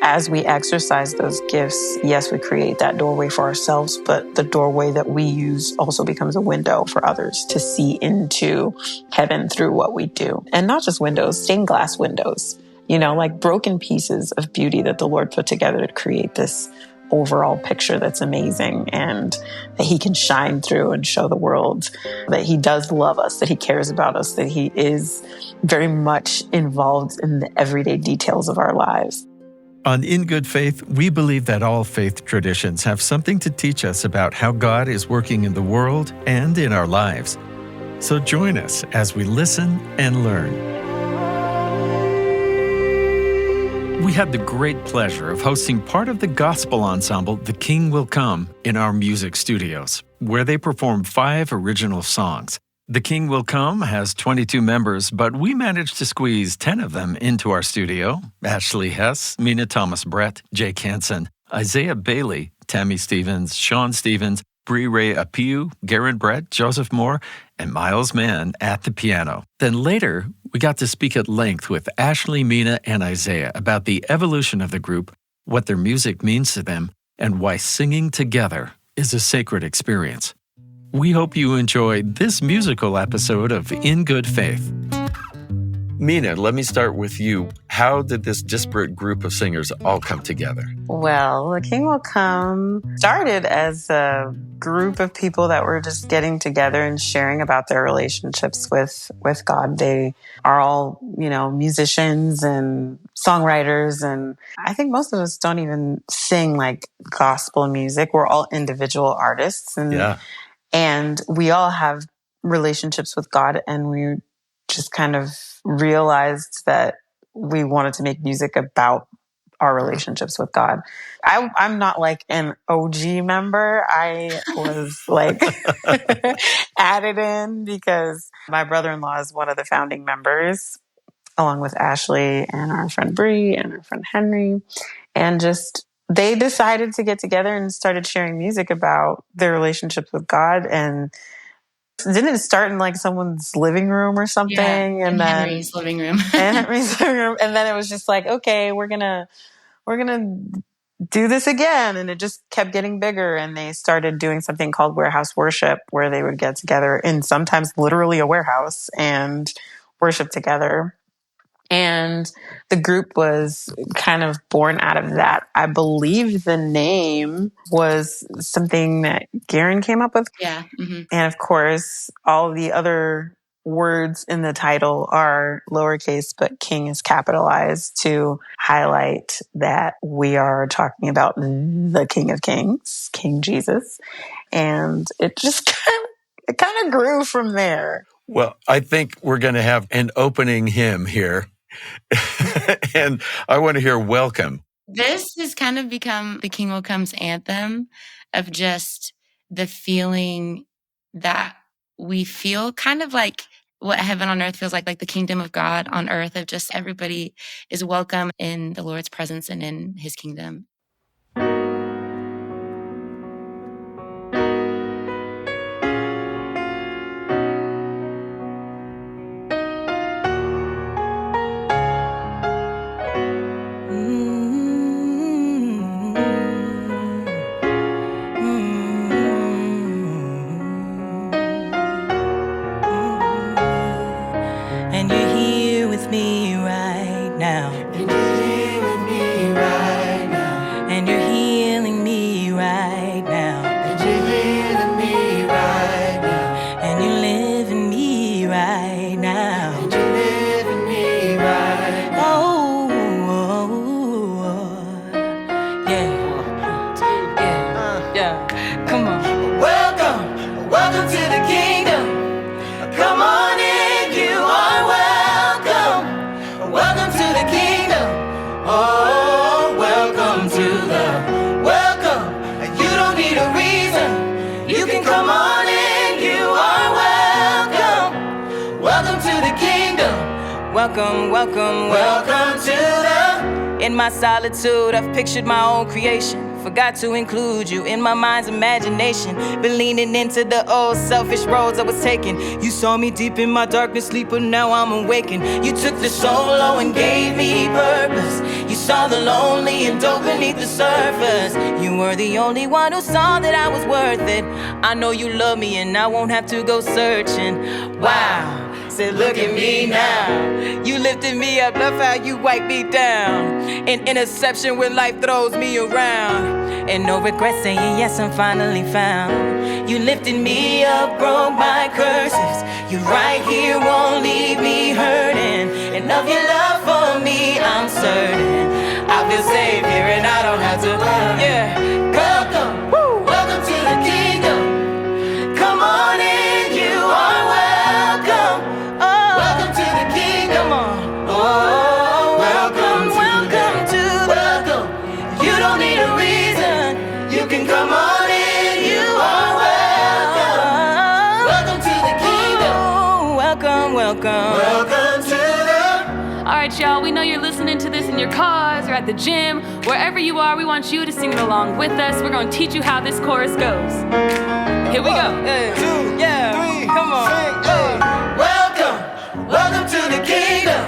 as we exercise those gifts, yes, we create that doorway for ourselves, but the doorway that we use also becomes a window for others to see into heaven through what we do. And not just windows, stained glass windows, like broken pieces of beauty that the Lord put together to create this overall picture that's amazing, and that he can shine through and show the world that he does love us, that he cares about us, that he is very much involved in the everyday details of our lives. On In Good Faith, we believe that all faith traditions have something to teach us about how God is working in the world and in our lives. So join us as we listen and learn. We had the great pleasure of hosting part of the gospel ensemble, The King Will Come, in our music studios, where they perform 5 original songs. The King Will Come has 22 members, but we managed to squeeze 10 of them into our studio. Ashley Hess, Mina Thomas Brett, Jake Hansen, Isaiah Bailey, Tamy Stevens, Sean Stevens, Brie Ray Aupiu, Garon Brett, Joseph Moore, and Miles Mann at the piano. Then later, we got to speak at length with Ashley, Mina, and Isaiah about the evolution of the group, what their music means to them, and why singing together is a sacred experience. We hope you enjoyed this musical episode of In Good Faith. Mina, let me start with you. How did this disparate group of singers all come together? Well, The King Will Come started as a group of people that were just getting together and sharing about their relationships with God. They are all, musicians and songwriters. And I think most of us don't even sing like gospel music. We're all individual artists. And we all have relationships with God, and we just kind of realized that we wanted to make music about our relationships with God. I'm not like an OG member. I was like added in because my brother-in-law is one of the founding members, along with Ashley and our friend Brie and our friend Henry. And just they decided to get together and started sharing music about their relationships with God. And didn't it start in like someone's living room or something? Yeah, and then Henry's living room. Henry's living room. And then it was just like, okay, we're gonna do this again. And it just kept getting bigger. And they started doing something called warehouse worship, where they would get together in sometimes literally a warehouse and worship together. And the group was kind of born out of that. I believe the name was something that Garon came up with. Yeah. Mm-hmm. And of course, all the other words in the title are lowercase, but King is capitalized to highlight that we are talking about the King of Kings, King Jesus. And it just kind of grew from there. Well, I think we're going to have an opening hymn here. And I want to hear Welcome. This has kind of become the King Will Come's anthem of just the feeling that we feel, kind of like what heaven on earth feels like the kingdom of God on earth, of just everybody is welcome in the Lord's presence and in his kingdom. Welcome to the... In my solitude, I've pictured my own creation. Forgot to include you in my mind's imagination. Been leaning into the old selfish roads I was taking. You saw me deep in my darkness sleep, but now I'm awakened. You took the soul low and gave me purpose. You saw the lonely and dope beneath the surface. You were the only one who saw that I was worth it. I know you love me and I won't have to go searching. Wow. Said, look at me now. You lifted me up, love how you wipe me down. An interception when life throws me around. And no regret saying yes, I'm finally found. You lifted me up, broke my curses. You right here won't leave me hurting. And of your love for me, I'm certain. I feel safe here and I don't have to worry. Yeah. Welcome, woo. Welcome to the kingdom. Come on in, you are welcome. Welcome to the kingdom. Oh, welcome to the welcome. You don't need a reason. You can come on in. You are welcome. Welcome to the kingdom. Welcome to the. All right, y'all. We know you're listening to this in your cars or at the gym, wherever you are. We want you to sing it along with us. We're gonna teach you how this chorus goes. Here we go. 1, 2, yeah, 3, come on. Welcome to the kingdom.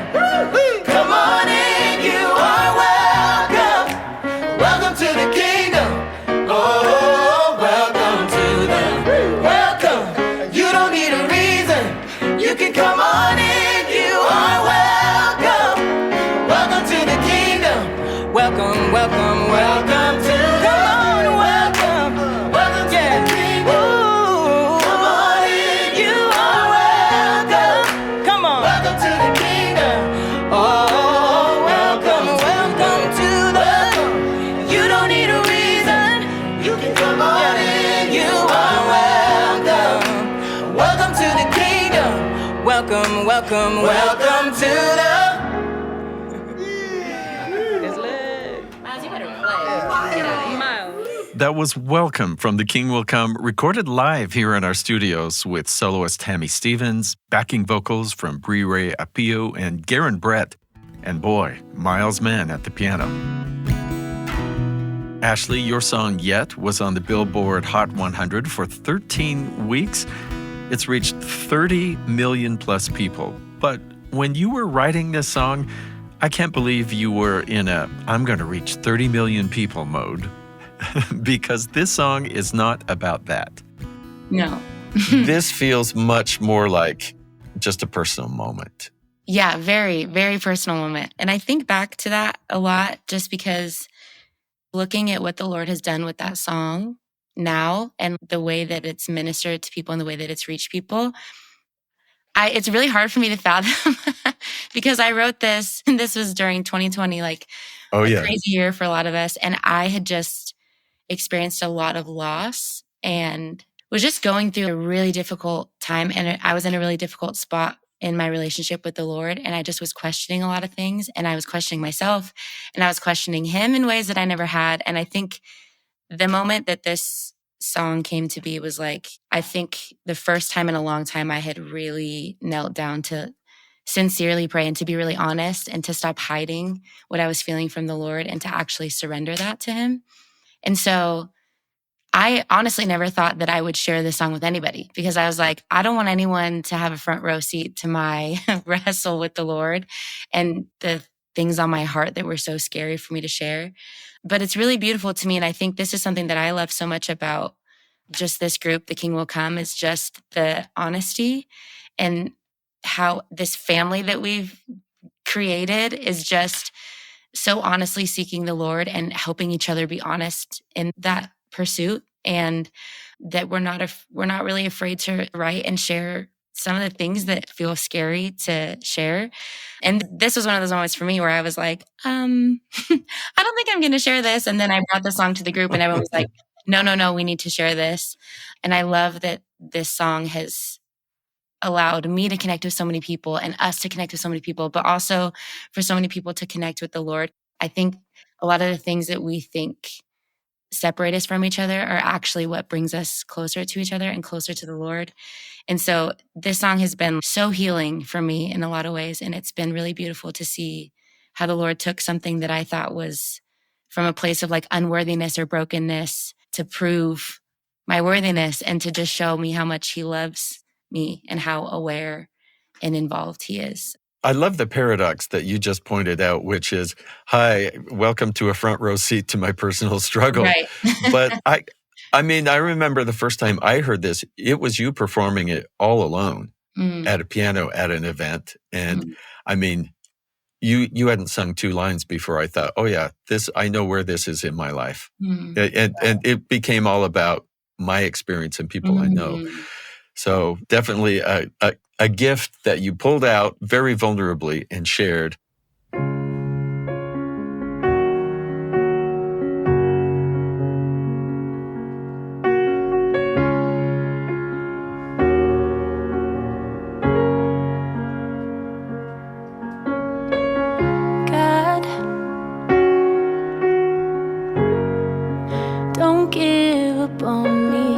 Come on in, you are welcome. Welcome to the kingdom. Oh, welcome to the welcome. You don't need a reason. You can come on in, you are welcome. Welcome to the kingdom. Welcome to the come on, welcome. Welcome to the kingdom. Ooh, come on in, you are welcome. Come on. Welcome to the kingdom. Oh, welcome to the. You don't need a reason. You can come on in. You are welcome. Welcome to the kingdom. Welcome to the. It's lit. Miles, you better play. Get out of here. Miles. That was Welcome from The King Will Come, recorded live here in our studios with soloist Tamy Stevens, backing vocals from Brie Ray Aupiu and Garon Brett, and boy, Miles Mann at the piano. Ashley, your song Yet was on the Billboard Hot 100 for 13 weeks. It's reached 30 million plus people. But when you were writing this song, I can't believe you were in a I'm going to reach 30 million people mode. Because this song is not about that. No. This feels much more like just a personal moment. Yeah, very, very personal moment. And I think back to that a lot just because looking at what the Lord has done with that song now and the way that it's ministered to people and the way that it's reached people, it's really hard for me to fathom because I wrote this, and this was during 2020, like a crazy year for a lot of us. And I had just experienced a lot of loss and was just going through a really difficult time. And I was in a really difficult spot in my relationship with the Lord. And I just was questioning a lot of things, and I was questioning myself, and I was questioning him in ways that I never had. And I think the moment that this song came to be was like, I think the first time in a long time I had really knelt down to sincerely pray and to be really honest and to stop hiding what I was feeling from the Lord and to actually surrender that to him. And so I honestly never thought that I would share this song with anybody because I was like, I don't want anyone to have a front row seat to my wrestle with the Lord and the things on my heart that were so scary for me to share. But it's really beautiful to me. And I think this is something that I love so much about just this group, The King Will Come, is just the honesty and how this family that we've created is just so honestly seeking the Lord and helping each other be honest in that pursuit, and that we're not really afraid to write and share some of the things that feel scary to share. And this was one of those moments for me where I was like, I don't think I'm going to share this. And then I brought the song to the group and everyone was like, no, we need to share this. And I love that this song has allowed me to connect with so many people and us to connect with so many people, but also for so many people to connect with the Lord. I think a lot of the things that we think separate us from each other are actually what brings us closer to each other and closer to the Lord. And so this song has been so healing for me in a lot of ways. And it's been really beautiful to see how the Lord took something that I thought was from a place of like unworthiness or brokenness to prove my worthiness and to just show me how much he loves me and how aware and involved he is. I love the paradox that you just pointed out, which is, hi, welcome to a front row seat to my personal struggle. Right. But I mean, I remember the first time I heard this, it was you performing it all alone at a piano at an event. And I mean, you hadn't sung 2 lines before I thought, oh yeah, I know where this is in my life. And it became all about my experience and people I know. So definitely a gift that you pulled out very vulnerably and shared. God, don't give up on me.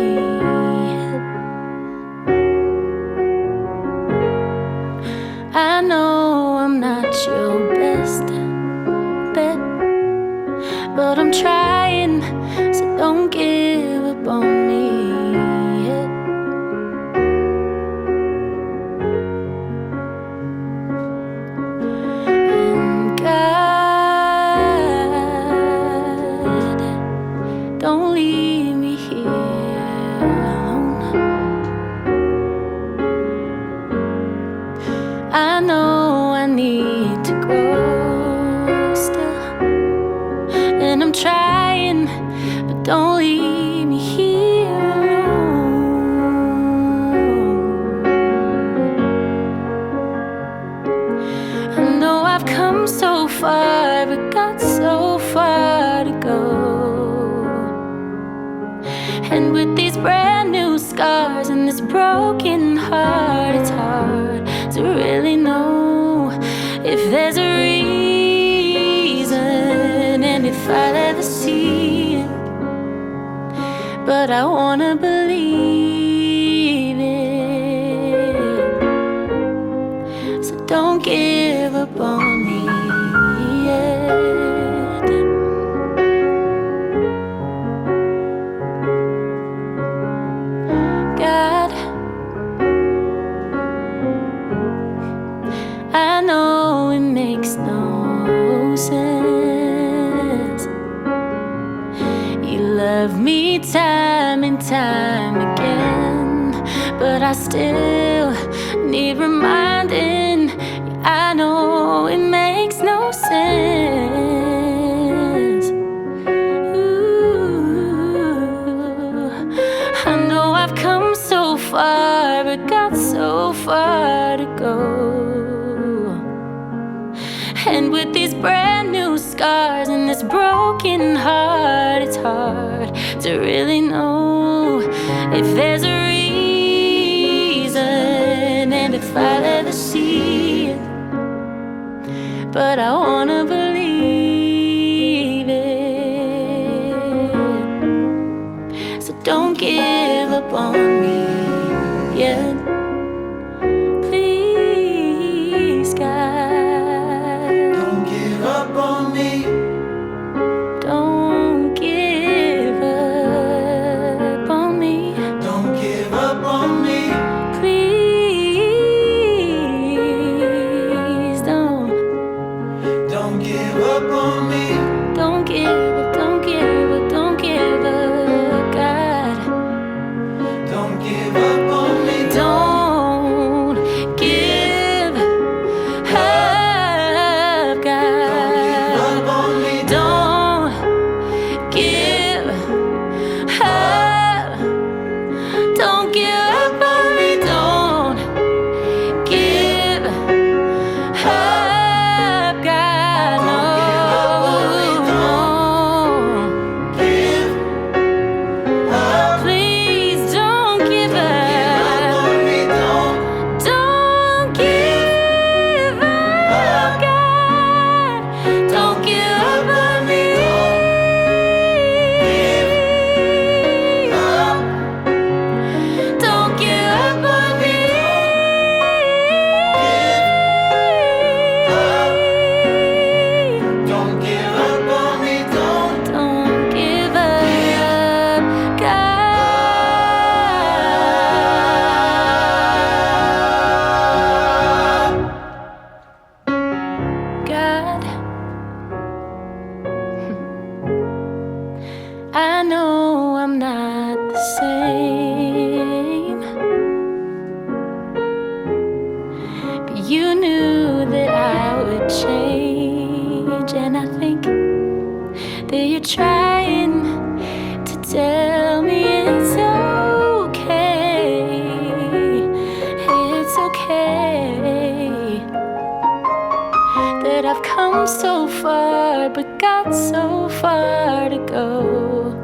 I know I'm not your best bet, but I'm trying, so don't give up on me yet. And God, don't leave me here alone. I know I need to grow still, and I'm trying, but don't leave me here alone. I know I've come so far, but got so far to go. And with these brand new scars and this broken heart, it's hard to really know if there's a reason and if I'll ever see it. But I wanna believe it. So don't give up on me yet. God, I know it makes no sense. You love me time and time again, but I still need reminding. I know it makes no sense. Ooh, I know I've come so far, but got so far to go. And with these brand new scars and this broken heart, it's hard to really know if there's a reason and if I'll ever see it. But I wanna believe it. So don't give up on me yet. Please, God, Don't give up on me. don't give up on me. Don't give up on me. Please don't give up on me. Don't give up, don't give up, don't give up, God. Don't give up on me. Don't give up, God. Up on me. Don't give up. Don't give up on me. Don't give up, God. No. message, and I think that you're trying to tell me it's okay. It's okay that I've come so far but got so far to go.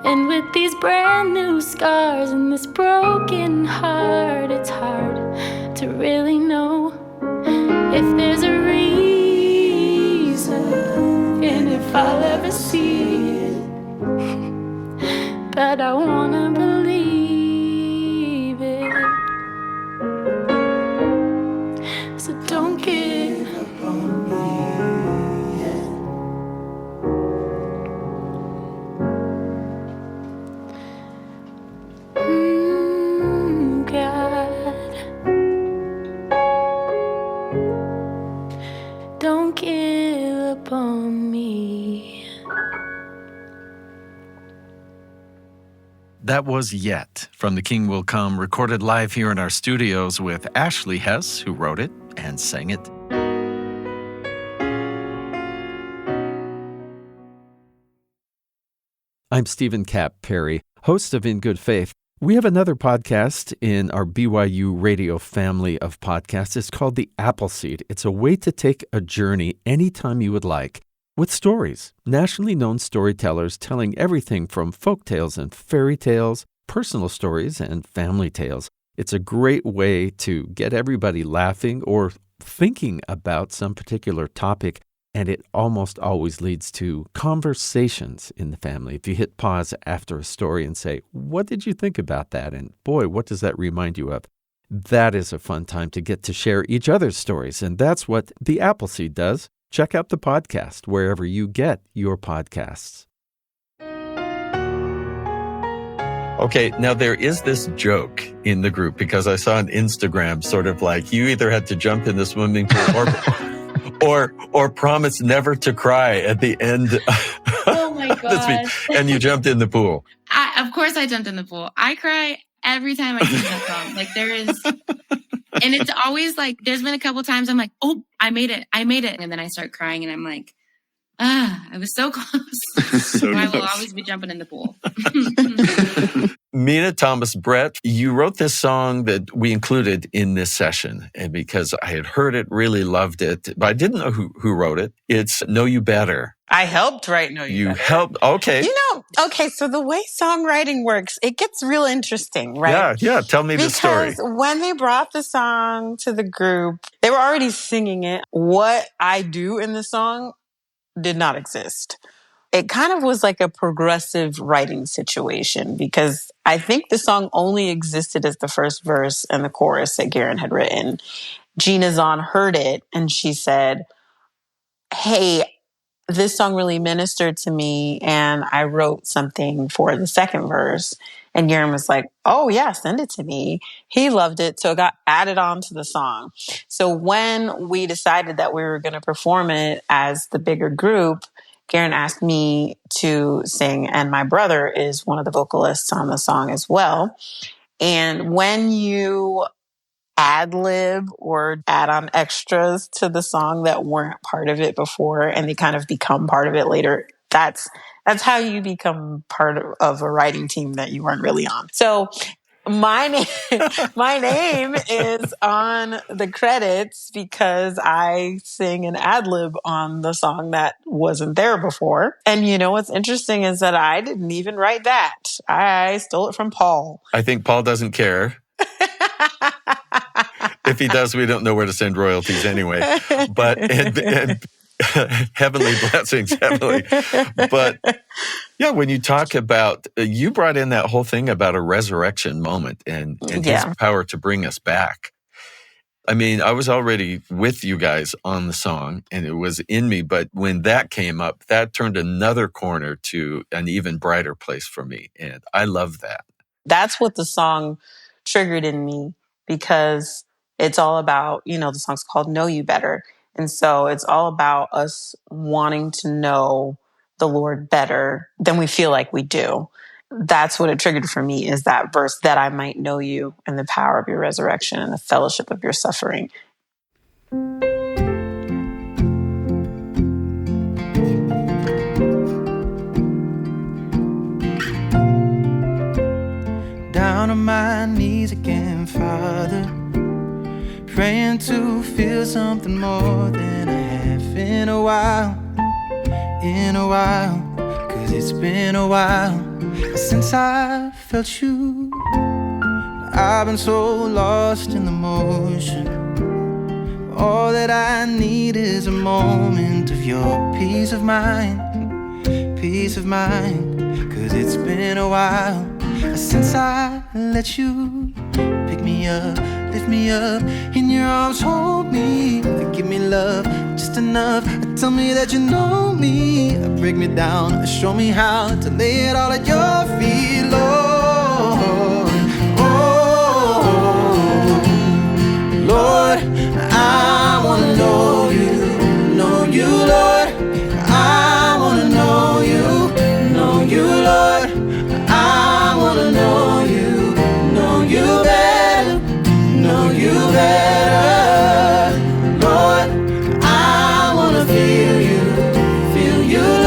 And with these brand new scars and this broken heart, it's hard to really know if there's a reason and if I'll ever see it. But I wanna believe it. So don't give up on me. God, don't give up on me. That was Yet from The King Will Come, recorded live here in our studios with Ashley Hess, who wrote it and sang it. I'm Stephen Cap Perry, host of In Good Faith. We have another podcast in our BYU radio family of podcasts. It's called The Appleseed. It's a way to take a journey anytime you would like with stories, nationally known storytellers telling everything from folk tales and fairy tales, personal stories, and family tales. It's a great way to get everybody laughing or thinking about some particular topic, and it almost always leads to conversations in the family. If you hit pause after a story and say, what did you think about that? And boy, what does that remind you of? That is a fun time to get to share each other's stories, and that's what The Appleseed does. Check out the podcast wherever you get your podcasts. Okay, now there is this joke in the group because I saw on Instagram sort of like you either had to jump in the swimming pool or promise never to cry at the end. Oh my God. And you jumped in the pool. Of course I jumped in the pool. I cry every time I sing that song. Like there is, and it's always like, there's been a couple times I'm like, oh, I made it. And then I start crying and I'm like, I was so close. So I will always be jumping in the pool. Mina Thomas Brett, you wrote this song that we included in this session, and because I had heard it, really loved it, but I didn't know who wrote it. It's Know You Better. I helped write Know You Better. You helped? Okay. Okay, so the way songwriting works, it gets real interesting, right? Yeah, tell me the story. Because when they brought the song to the group, they were already singing it. What I do in the song did not exist. It kind of was like a progressive writing situation because I think the song only existed as the first verse and the chorus that Garon had written. Gina Zahn heard it and she said, hey, this song really ministered to me and I wrote something for the second verse. And Garon was like, oh yeah, send it to me. He loved it. So it got added on to the song. So when we decided that we were going to perform it as the bigger group, Garon asked me to sing, and my brother is one of the vocalists on the song as well. And when you ad-lib or add on extras to the song that weren't part of it before and they kind of become part of it later, that's how you become part of a writing team that you weren't really on. So my name is on the credits because I sing an ad-lib on the song that wasn't there before. And you know what's interesting is that I didn't even write that. I stole it from Paul. I think Paul doesn't care. If he does, we don't know where to send royalties anyway. But and heavenly blessings, heavenly. But yeah, when you talk about, you brought in that whole thing about a resurrection moment and his power to bring us back. I mean, I was already with you guys on the song and it was in me, but when that came up, that turned another corner to an even brighter place for me. And I love that. That's what the song triggered in me because it's all about, the song's called Know You Better. And so it's all about us wanting to know the Lord better than we feel like we do. That's what it triggered for me is that verse, that I might know you and the power of your resurrection and the fellowship of your suffering. for something more than I have in a while. Cause it's been a while since I felt you. I've been so lost in the motion. All that I need is a moment of your peace of mind. Cause it's been a while since I let you pick me up, lift me up, in your arms hold me, give me love, just enough, tell me that you know me, break me down, show me how to lay it all at your feet, Lord. Oh, Lord, I wanna know you, Lord. I wanna know you, Lord. I wanna know you better, Lord. I wanna feel you,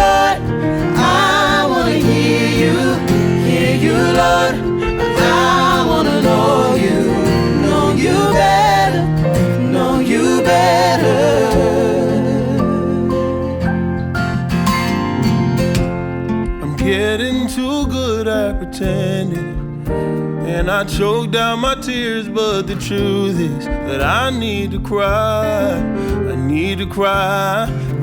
Lord. I wanna hear you, Lord. I wanna know you better. I'm getting too good at pretending, and I choke down my tears, but the truth is that I need to cry.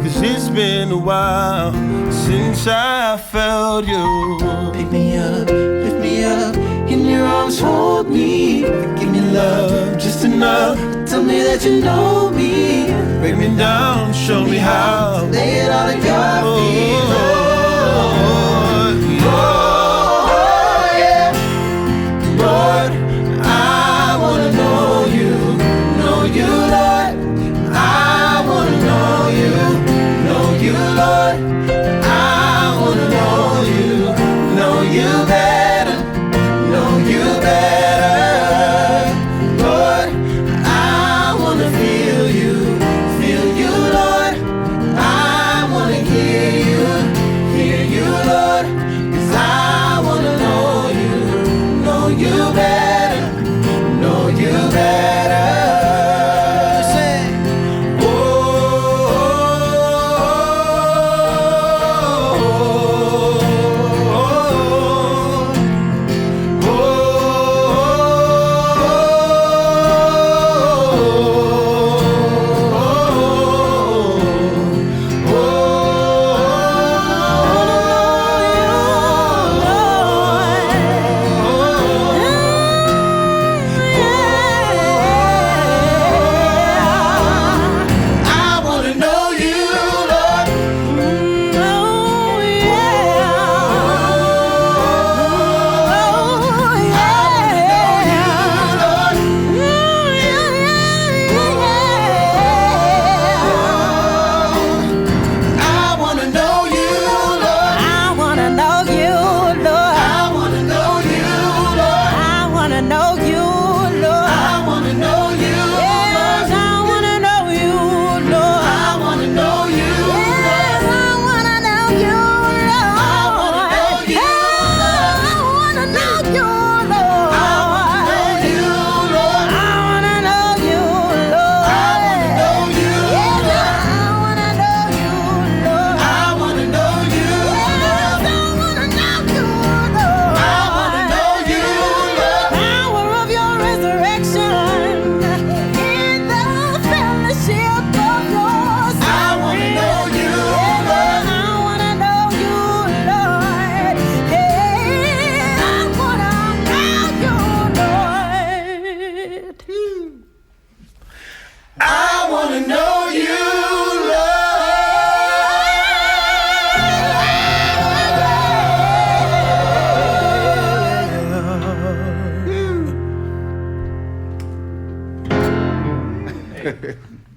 Cause it's been a while since I felt you. Pick me up, lift me up, in your arms hold me, give me love, just enough, tell me that you know me, break me down, show me how, lay it all at your feet, Lord. Oh, yeah. Lord, I wanna know you, Lord. I wanna know you, Lord. I wanna know you better, Lord. I wanna feel you, Lord. I wanna hear you, Lord. 'Cause I wanna know you better, Say,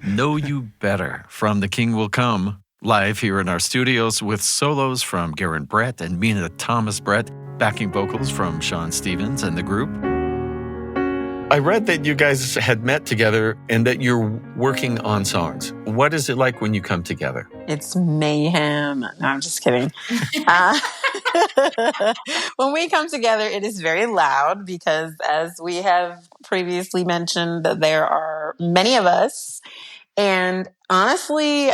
Know You Better from The King Will Come, live here in our studios with solos from Garon Brett and Mina Thomas Brett, backing vocals from Sean Stevens and the group. I read that you guys had met together and that you're working on songs. What is it like when you come together? It's mayhem. No, I'm just kidding. When we come together, it is very loud because, as we have previously mentioned, there are many of us. And honestly,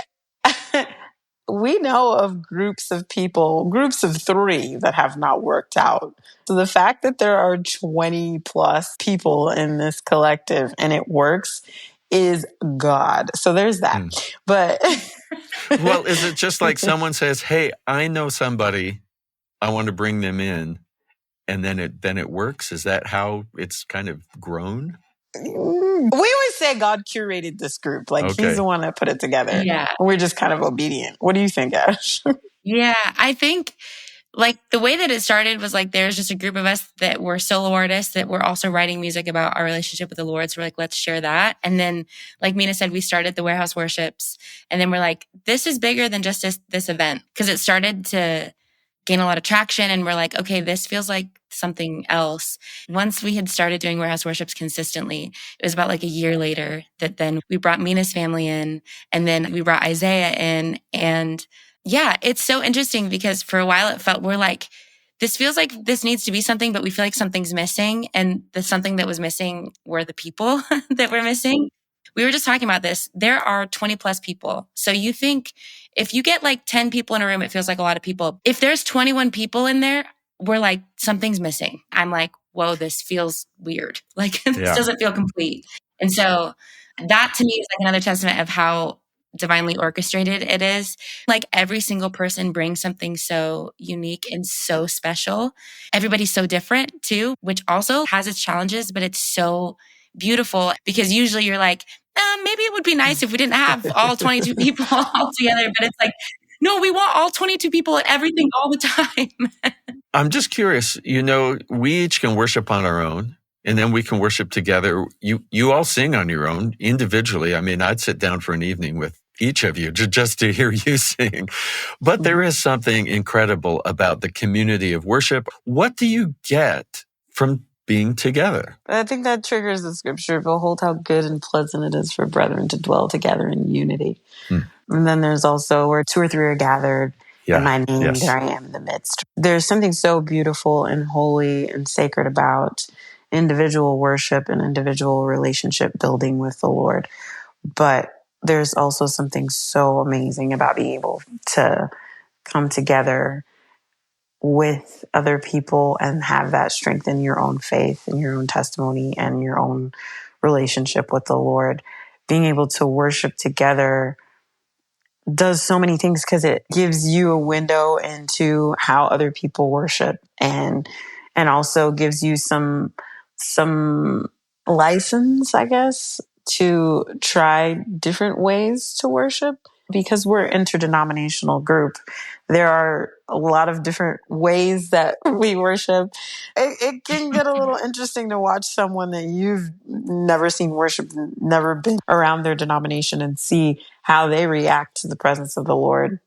we know of groups of people, groups of 3 that have not worked out. So the fact that there are 20 plus people in this collective and it works is God. So there's that. But well, is it just like someone says, "Hey, I know somebody, I want to bring them in," and then it works? Is that how it's kind of grown? We always say God curated this group. Like he's the one that put it together. Yeah. We're just kind of obedient. What do you think, Ash? Yeah, I think like the way that it started was like there's just a group of us that were solo artists that were also writing music about our relationship with the Lord. So we're like, let's share that. And then, like Mina said, we started the Warehouse Worships. And then we're like, this is bigger than just this event, because it started to gain a lot of traction. And we're like, okay, this feels like something else. Once we had started doing Warehouse Worships consistently, it was about like a year later that then we brought Mina's family in, and then we brought Isaiah in. And yeah, it's so interesting because for a while it felt, we're like, this feels like this needs to be something, but we feel like something's missing. And the something that was missing were the people that were missing. We were just talking about this. There are 20 plus people. So you think if you get like 10 people in a room, it feels like a lot of people. If there's 21 people in there, we're like, something's missing. I'm like, whoa, this feels weird. Like this doesn't feel complete. And so that to me is like another testament of how divinely orchestrated it is. Like every single person brings something so unique and so special. Everybody's so different too, which also has its challenges, but it's so beautiful because usually you're like, maybe it would be nice if we didn't have all 22 people all together. But it's like, no, we want all 22 people at everything all the time. I'm just curious, we each can worship on our own. And then we can worship together. You all sing on your own individually. I mean, I'd sit down for an evening with each of you just to hear you sing. But there is something incredible about the community of worship. What do you get from being together? I think that triggers the scripture, behold how good and pleasant it is for brethren to dwell together in unity. And then there's also where 2 or 3 are gathered in my name, there I am in the midst. There's something so beautiful and holy and sacred about individual worship and individual relationship building with the Lord. But there's also something so amazing about being able to come together with other people and have that strengthen your own faith and your own testimony and your own relationship with the Lord. Being able to worship together does so many things because it gives you a window into how other people worship and also gives you some license, I guess, to try different ways to worship. Because we're an interdenominational group, there are a lot of different ways that we worship. It can get a little interesting to watch someone that you've never seen worship, never been around their denomination, and see how they react to the presence of the Lord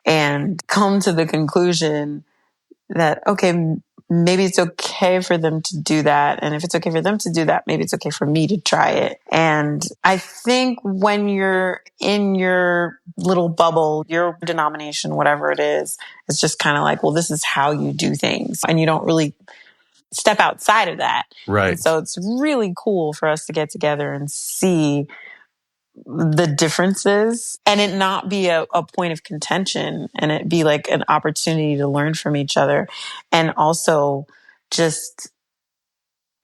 and come to the conclusion that, okay, maybe it's okay for them to do that. And if it's okay for them to do that, maybe it's okay for me to try it. And I think when you're in your little bubble, your denomination, whatever it is, it's just kind of like, well, this is how you do things. And you don't really step outside of that. Right. And so it's really cool for us to get together and see the differences and it not be a point of contention and it be like an opportunity to learn from each other and also just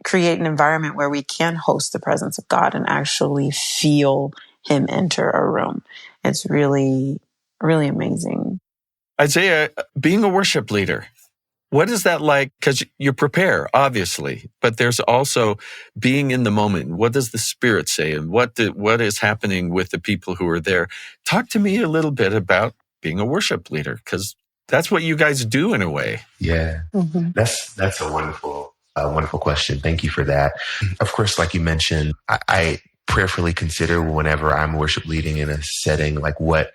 create an environment where we can host the presence of God and actually feel him enter a room. It's really, really amazing. Isaiah, being a worship leader, what is that like? Because you prepare, obviously, but there's also being in the moment. What does the Spirit say? And what is happening with the people who are there? Talk to me a little bit about being a worship leader, because that's what you guys do in a way. Yeah, that's a wonderful question. Thank you for that. Of course, like you mentioned, I prayerfully consider whenever I'm worship leading in a setting, like what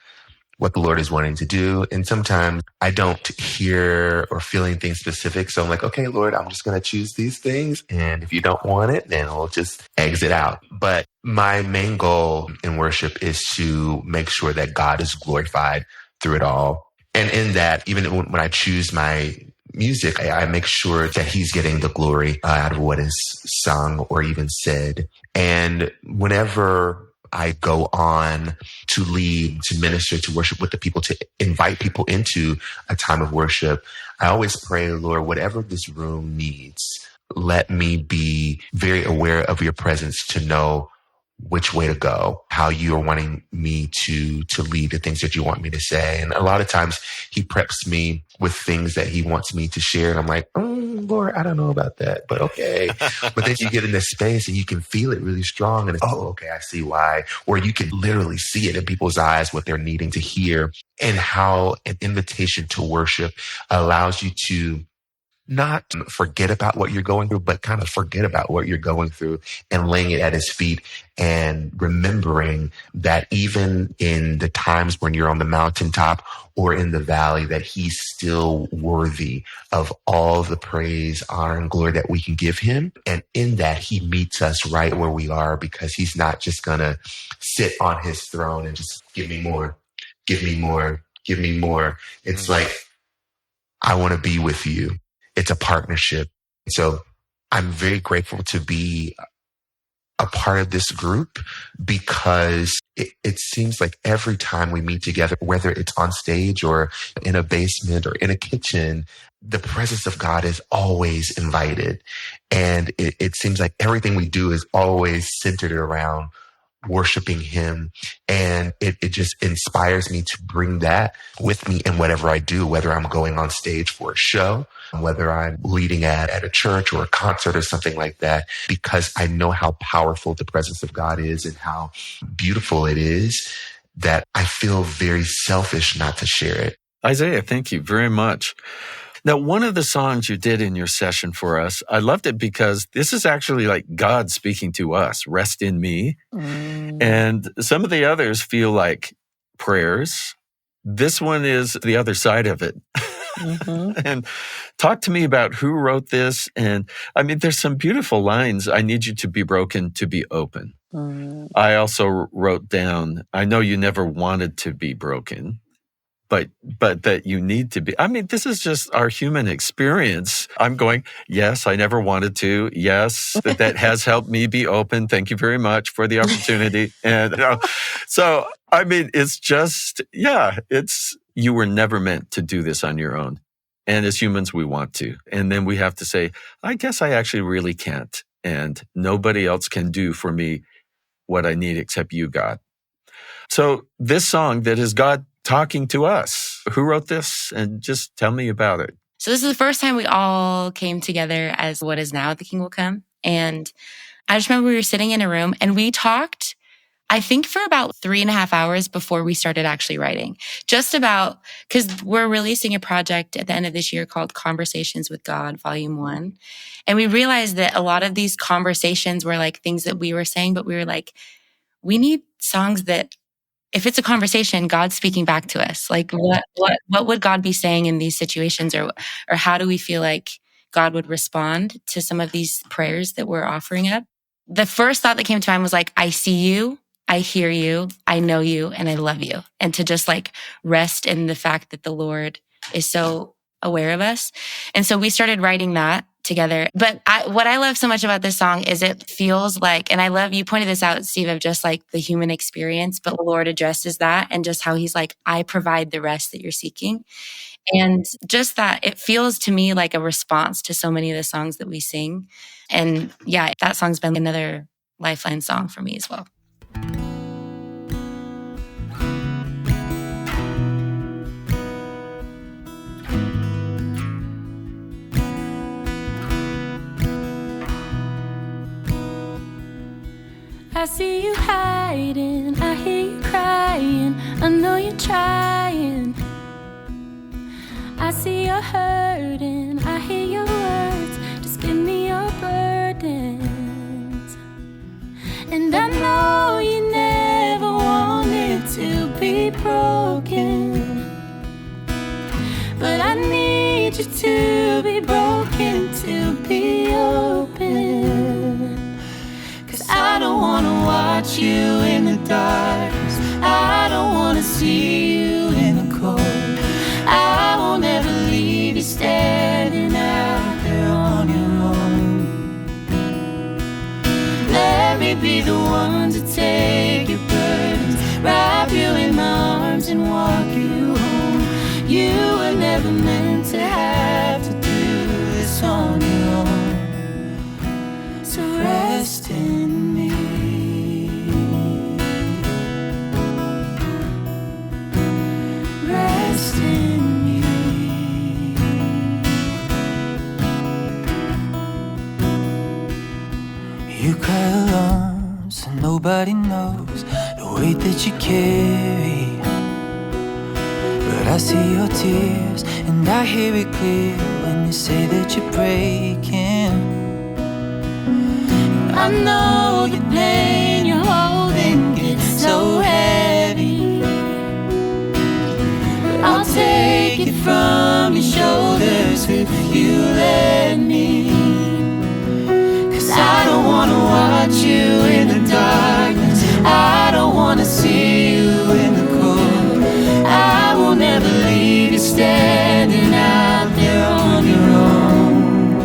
the Lord is wanting to do. And sometimes I don't hear or feel anything specific. So I'm like, okay, Lord, I'm just going to choose these things. And if you don't want it, then we'll just exit out. But my main goal in worship is to make sure that God is glorified through it all. And in that, even when I choose my music, I make sure that he's getting the glory out of what is sung or even said. And whenever I go on to lead, to minister, to worship with the people, to invite people into a time of worship, I always pray, Lord, whatever this room needs, let me be very aware of your presence to know which way to go, how you are wanting me to lead, the things that you want me to say. And a lot of times he preps me with things that he wants me to share. And I'm like, Lord, I don't know about that, but okay. But then you get in this space and you can feel it really strong. And it's, okay, I see why. Or you can literally see it in people's eyes, what they're needing to hear, and how an invitation to worship allows you to not forget about what you're going through, but kind of forget about what you're going through and laying it at his feet and remembering that even in the times when you're on the mountaintop or in the valley, that he's still worthy of all the praise, honor, and glory that we can give him. And in that, he meets us right where we are, because he's not just going to sit on his throne and just give me more, give me more, give me more. It's like, I want to be with you. It's a partnership. So I'm very grateful to be a part of this group, because it seems like every time we meet together, whether it's on stage or in a basement or in a kitchen, the presence of God is always invited. And it seems like everything we do is always centered around worshiping him. And it just inspires me to bring that with me in whatever I do, whether I'm going on stage for a show, whether I'm leading at a church or a concert or something like that, because I know how powerful the presence of God is and how beautiful it is, that I feel very selfish not to share it. Isaiah, thank you very much. Now, one of the songs you did in your session for us, I loved it because this is actually like God speaking to us, Rest in Me. And some of the others feel like prayers. This one is the other side of it. And talk to me about who wrote this. And I mean, there's some beautiful lines. I need you to be broken, to be open. I also wrote down, I know you never wanted to be broken, but that you need to be. I mean, this is just our human experience. I'm going, yes, I never wanted to. Yes, that has helped me be open. Thank you very much for the opportunity. And so, I mean, it's just, you were never meant to do this on your own. And as humans, we want to. And then we have to say, I guess I actually really can't. And nobody else can do for me what I need except you, God. So this song that is God talking to us, who wrote this? And just tell me about it. So this is the first time we all came together as what is now The King Will Come. And I just remember we were sitting in a room and we talked, I think, for about 3.5 hours before we started actually writing. Just about, because we're releasing a project at the end of this year called Conversations with God, Volume 1. And we realized that a lot of these conversations were like things that we were saying, but we were like, we need songs that, if it's a conversation, God's speaking back to us. Like what would God be saying in these situations, or how do we feel like God would respond to some of these prayers that we're offering up? The first thought that came to mind was like, I see you, I hear you, I know you, and I love you. And to just like rest in the fact that the Lord is so aware of us. And so we started writing that together. But what I love so much about this song is it feels like, and I love, you pointed this out, Steve, of just like the human experience, but the Lord addresses that and just how he's like, I provide the rest that you're seeking. And just that, it feels to me like a response to so many of the songs that we sing. And yeah, that song's been another lifeline song for me as well. I see you hiding, I hear you crying, I know you're trying. I see you hurting, I hear your words, just give me your burdens. And I know you never wanted to be broken, but I need you to be broken, to be open. I don't wanna watch you in the dark. I don't wanna see you in the cold. I won't ever leave you standing out there on your own. Let me be the one to take you You were never meant to have to do this on your own. So rest in me. Rest in me. You cry alone, so nobody knows the weight that you carry. But I see your tears, and I hear it clear when you say that you're breaking. I know the pain you're holding gets so heavy, but I'll take it from your shoulders if you let me. 'Cause I don't wanna watch you in the darkness, I don't wanna see you in the cold. I will never leave you standing out there on your own.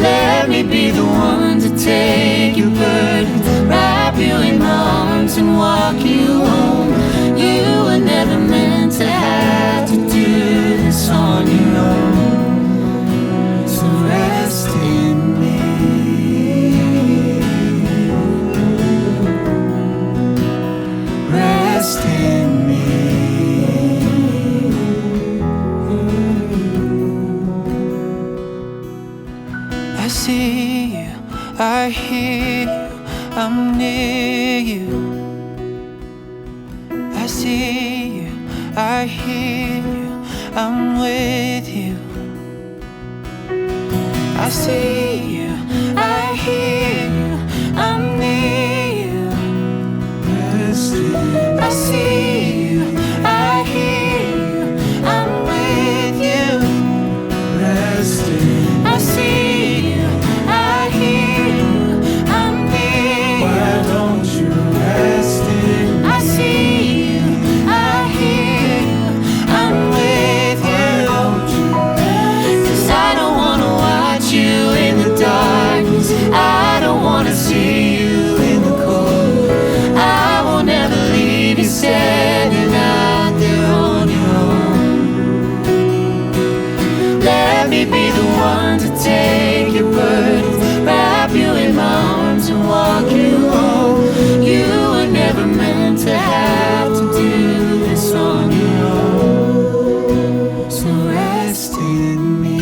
Let me be the one to take your burdens, wrap you in my arms and walk you home. You were never meant to have to do this on your own. So rest in me. Rest in me. I see you, I hear you, I'm near you. I see you, I hear you, I'm with you. I see you, I hear you, I'm near you. I see you, I hear you, I'm with you. I see you, I hear you, I'm near you. Why don't you rest in me? I see you, I hear you, I'm with you. 'Cause I don't wanna watch you in the darkness, I don't wanna see you in the cold. I will never leave you standing out there on your own. Let me be the one to take your burdens, wrap you in my arms and walk you home. You were never meant to have to do this on your own. So rest in me.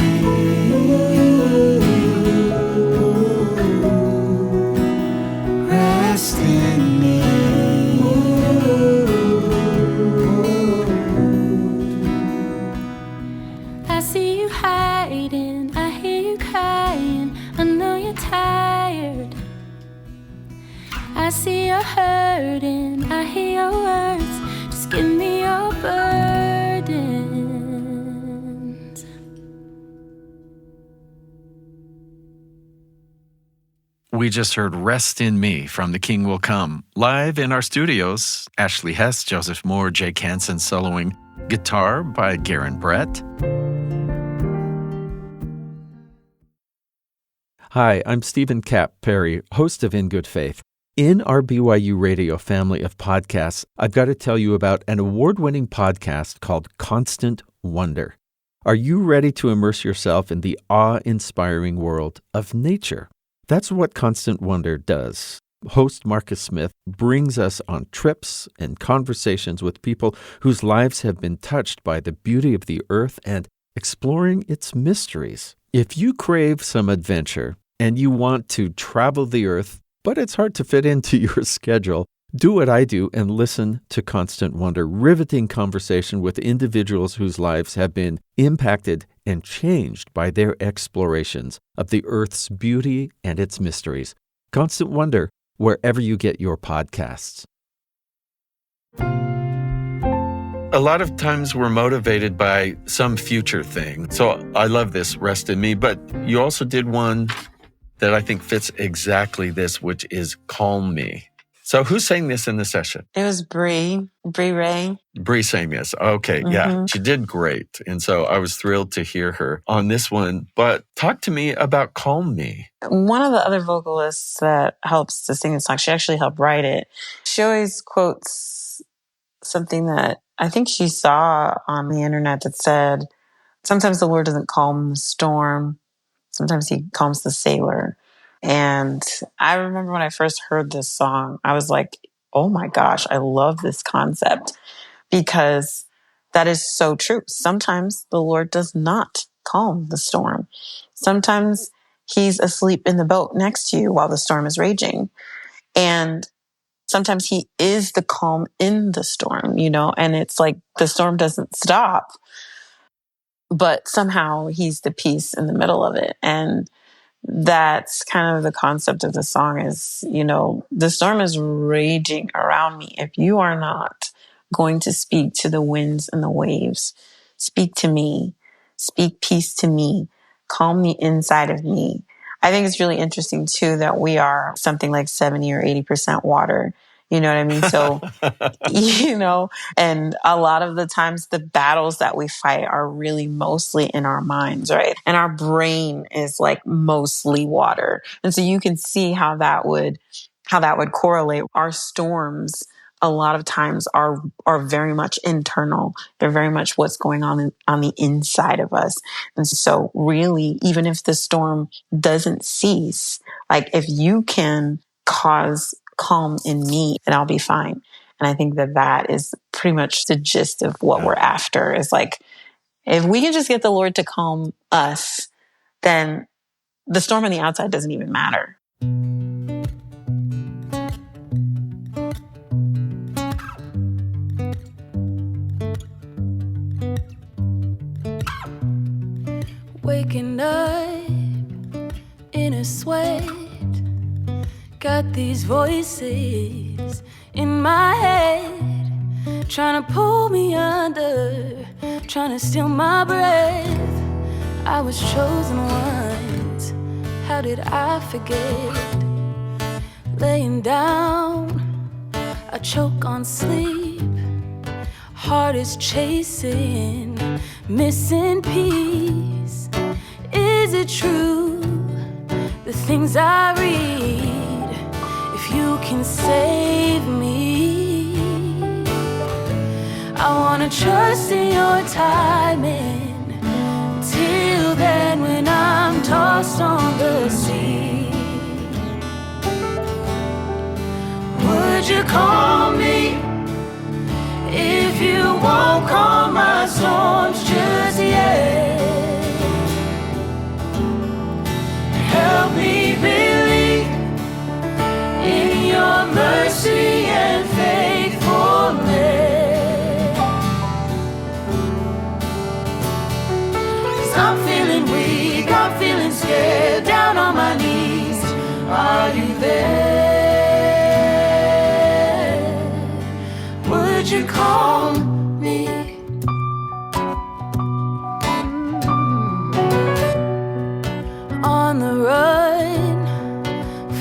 Rest in me. I see you hiding, I hear you crying, I know you're tired. I see you hurting, I hear your words, just give me your burdens. We just heard Rest in Me from The King Will Come. Live in our studios, Ashley Hess, Joseph Moore, Jake Hansen soloing guitar by Garon Brett. Hi, I'm Stephen Cap Perry, host of In Good Faith. In our BYU Radio family of podcasts, I've got to tell you about an award-winning podcast called Constant Wonder. Are you ready to immerse yourself in the awe-inspiring world of nature? That's what Constant Wonder does. Host Marcus Smith brings us on trips and conversations with people whose lives have been touched by the beauty of the earth and exploring its mysteries. If you crave some adventure and you want to travel the earth, but it's hard to fit into your schedule, do what I do and listen to Constant Wonder, riveting conversation with individuals whose lives have been impacted and changed by their explorations of the earth's beauty and its mysteries. Constant Wonder, wherever you get your podcasts. A lot of times we're motivated by some future thing. So I love this Rest in Me, but you also did one that I think fits exactly this, which is Calm Me. So who sang this in the session? It was Brie Ray. Brie sang this. Okay, yeah, she did great. And so I was thrilled to hear her on this one. But talk to me about Calm Me. One of the other vocalists that helps to sing the song, she actually helped write it. She always quotes something that I think she saw on the internet that said, sometimes the Lord doesn't calm the storm, sometimes he calms the sailor. And I remember when I first heard this song, I was like, oh my gosh, I love this concept, because that is so true. Sometimes the Lord does not calm the storm. Sometimes he's asleep in the boat next to you while the storm is raging. And sometimes he is the calm in the storm, and it's like the storm doesn't stop, but somehow he's the peace in the middle of it. And that's kind of the concept of the song is, the storm is raging around me. If you are not going to speak to the winds and the waves, speak to me, speak peace to me, calm the inside of me. I think it's really interesting too that we are something like 70 or 80% water. You know what I mean? So, and a lot of the times the battles that we fight are really mostly in our minds, right? And our brain is like mostly water. And so you can see how that would correlate. Our storms a lot of times are very much internal. They're very much what's going on the inside of us. And so really, even if the storm doesn't cease, like if you can cause calm in me, then I'll be fine. And I think that is pretty much the gist of what we're after, is like, if we can just get the Lord to calm us, then the storm on the outside doesn't even matter. Waking up in a sweat, got these voices in my head, trying to pull me under, trying to steal my breath. I was chosen once, how did I forget? Laying down, I choke on sleep, heart is chasing, missing peace. Is it true, the things I read? If you can save me, I wanna trust in your timing. Till then, when I'm tossed on the sea, would you call me? If you won't calm my storms just yet, help me believe in your mercy and faithfulness. 'Cause I'm feeling weak, I'm feeling scared, down on my knees. Are you there? Would you call me? On the run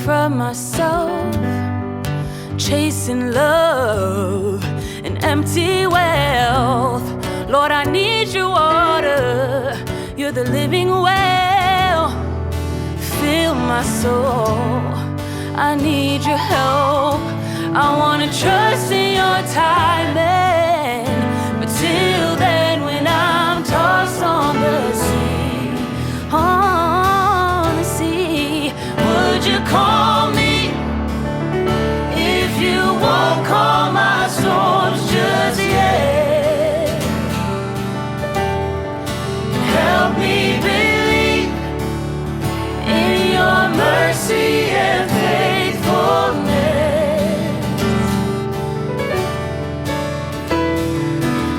from myself, chasing love and empty wealth. Lord, I need your water, you're the living well. Fill my soul, I need your help. I wanna trust in your timing, but till then, when I'm tossed on the sea, would you call me? If you won't call my storms just yet, help me believe in your mercy and faithfulness.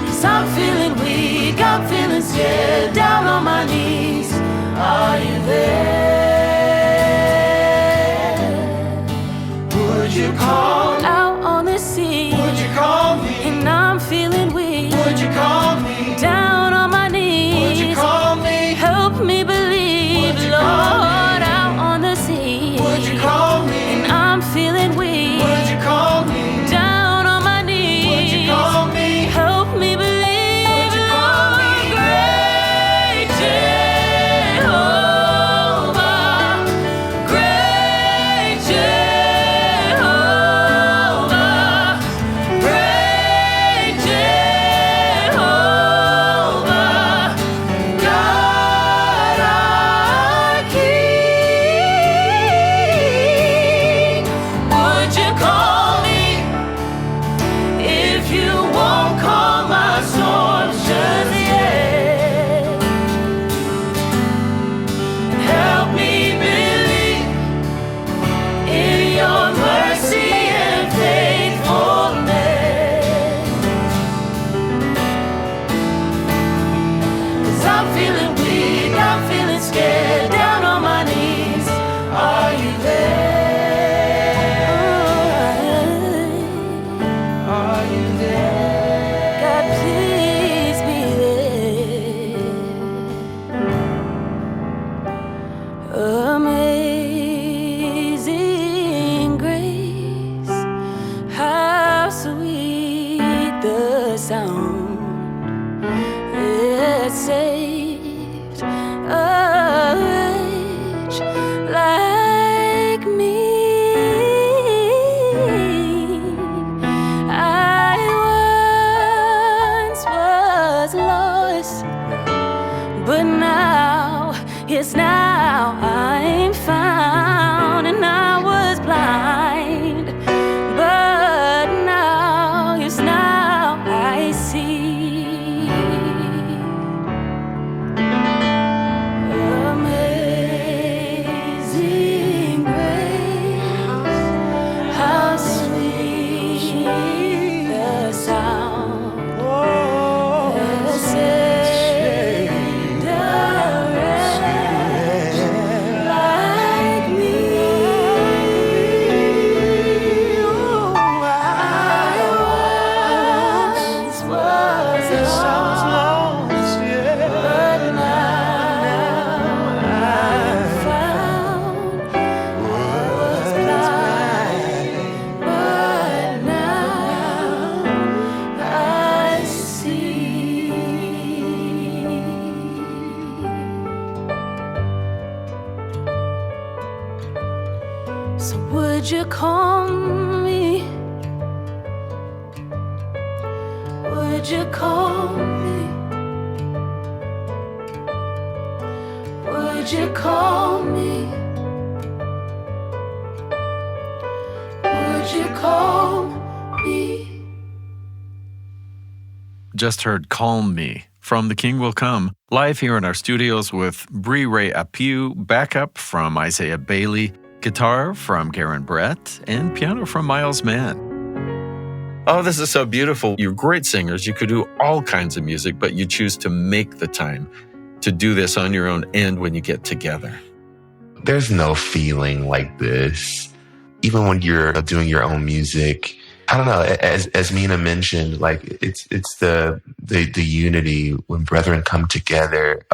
'Cause I'm feeling weak, I'm feeling scared, down on my knees. Are you there? Would you call me? Out on the sea, would you call me? And I'm feeling weak, would you call me? Down on my knees, would you call me? Help me believe, Lord, out on the sea, would you call me? And I'm feeling weak, would you call me? Down on my knees, would you call me? Help me believe, would you call me? Great Jehovah. I'm feeling weak, I'm feeling scared, down on my knees. Are you there? Are you there? God, please be there. Amazing grace, how sweet the sound that saved a wretch like me. I once was lost, but now, yes, now I'm found. And I was blind, but now, yes, now I see. Amazing grace, how sweet the sound that saved a wretch like me. Oh, I once was lost, but now I'm found. Was blind, but now I see. So would you call me? Would you call me? Would you call me? Would you call me? Just heard Calm Me from The King Will Come, live here in our studios with Brie Ray Aupiu, backup from Isaiah Bailey, guitar from Garon Brett, and piano from Miles Mann. Oh, this is so beautiful. You're great singers. You could do all kinds of music, but you choose to make the time to do this on your own and when you get together. There's no feeling like this. Even when you're doing your own music, I don't know, as Mina mentioned, like it's the unity when brethren come together.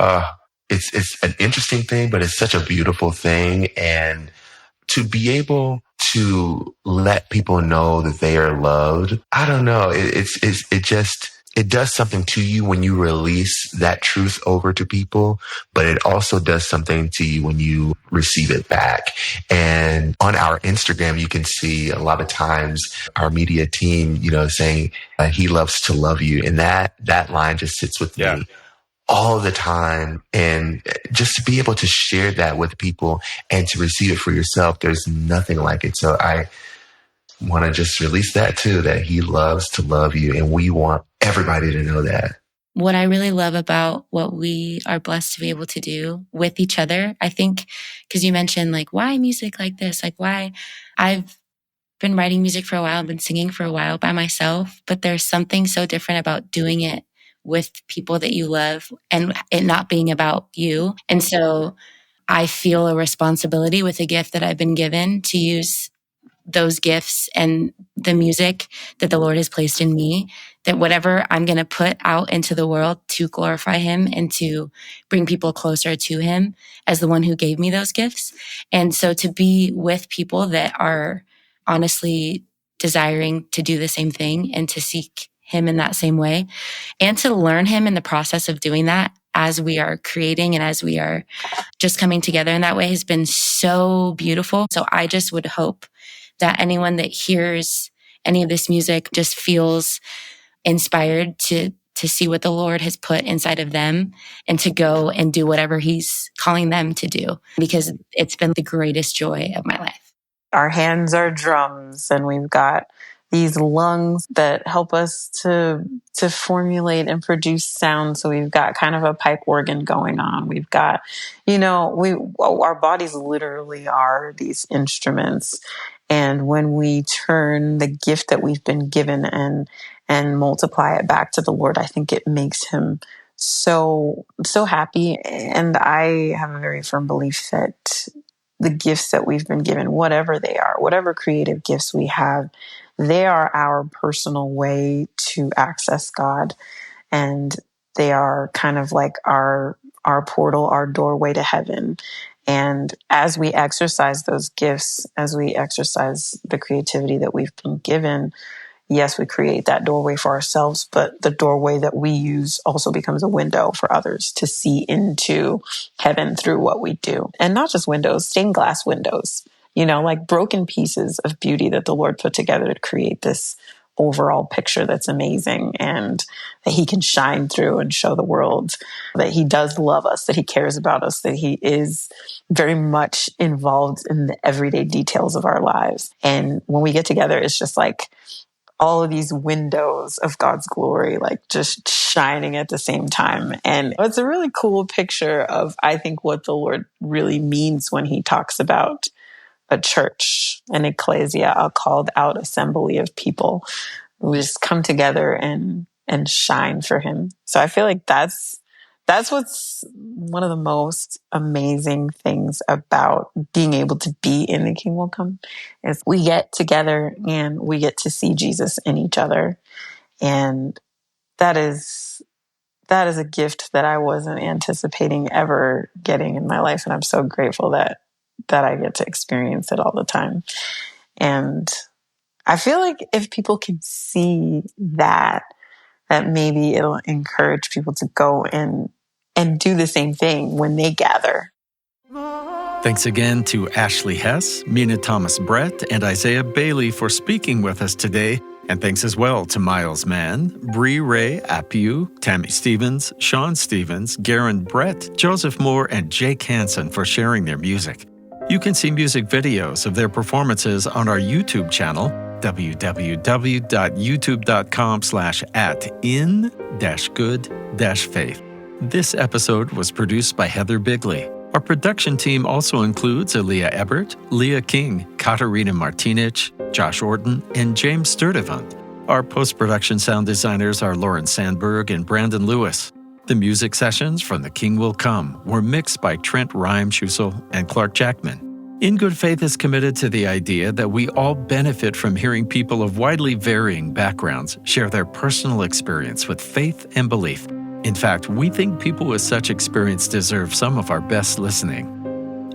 It's an interesting thing, but it's such a beautiful thing. And to be able to let people know that they are loved, I don't know, it does something to you when you release that truth over to people, but it also does something to you when you receive it back. And on our Instagram, you can see a lot of times our media team, saying, he loves to love you. And that line just sits with me all the time. And just to be able to share that with people and to receive it for yourself, there's nothing like it. So I want to just release that too, that he loves to love you. And we want everybody to know that. What I really love about what we are blessed to be able to do with each other, I think, because you mentioned like, why music like this? Like why I've been writing music for a while, I've been singing for a while by myself, but there's something so different about doing it with people that you love and it not being about you. And so I feel a responsibility with a gift that I've been given to use those gifts and the music that the Lord has placed in me, that whatever I'm going to put out into the world to glorify him and to bring people closer to him as the one who gave me those gifts. And so to be with people that are honestly desiring to do the same thing and to seek him in that same way and to learn him in the process of doing that as we are creating and as we are just coming together in that way has been so beautiful. So I just would hope that anyone that hears any of this music just feels inspired to see what the Lord has put inside of them and to go and do whatever he's calling them to do, because it's been the greatest joy of my life. Our hands are drums and we've got these lungs that help us to formulate and produce sound. So we've got kind of a pipe organ going on. We've got, our bodies literally are these instruments. And when we turn the gift that we've been given and multiply it back to the Lord, I think it makes him so happy. And I have a very firm belief that the gifts that we've been given, whatever they are, whatever creative gifts we have, they are our personal way to access God. And they are kind of like our portal, our doorway to heaven. And as we exercise those gifts, as we exercise the creativity that we've been given, yes, we create that doorway for ourselves, but the doorway that we use also becomes a window for others to see into heaven through what we do. And not just windows, stained glass windows, like broken pieces of beauty that the Lord put together to create this overall picture that's amazing, and that he can shine through and show the world that he does love us, that he cares about us, that he is very much involved in the everyday details of our lives. And when we get together, it's just like all of these windows of God's glory, like just shining at the same time. And it's a really cool picture of, I think, what the Lord really means when he talks about a church, an ecclesia, a called out assembly of people who just come together and shine for him. So I feel like that's what's one of the most amazing things about being able to be in the King Will Come, is we get together and we get to see Jesus in each other. And that is a gift that I wasn't anticipating ever getting in my life. And I'm so grateful that I get to experience it all the time. And I feel like if people can see that maybe it'll encourage people to go and do the same thing when they gather. Thanks again to Ashley Hess, Mina Thomas Brett, and Isaiah Bailey for speaking with us today. And thanks as well to Miles Mann, Brie Ray Aupiu, Tamy Stevens, Sean Stevens, Garon Brett, Joseph Moore, and Jake Hansen for sharing their music. You can see music videos of their performances on our YouTube channel, www.youtube.com/@in-good-faith. This episode was produced by Heather Bigley. Our production team also includes Aaliyah Ebert, Leah King, Katarina Martinich, Josh Orton, and James Sturdivant. Our post-production sound designers are Lauren Sandberg and Brandon Lewis. The music sessions from The King Will Come were mixed by Trent Rhyme-Schussel and Clark Jackman. In Good Faith is committed to the idea that we all benefit from hearing people of widely varying backgrounds share their personal experience with faith and belief. In fact, we think people with such experience deserve some of our best listening.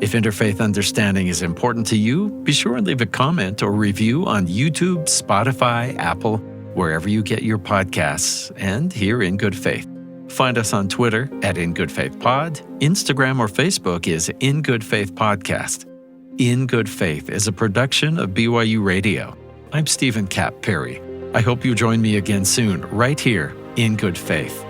If interfaith understanding is important to you, be sure and leave a comment or review on YouTube, Spotify, Apple, wherever you get your podcasts, and here in Good Faith. Find us on Twitter @InGoodFaithPod. Instagram or Facebook is In Good Faith Podcast. In Good Faith is a production of BYU Radio. I'm Stephen Cap Perry. I hope you join me again soon, right here in Good Faith.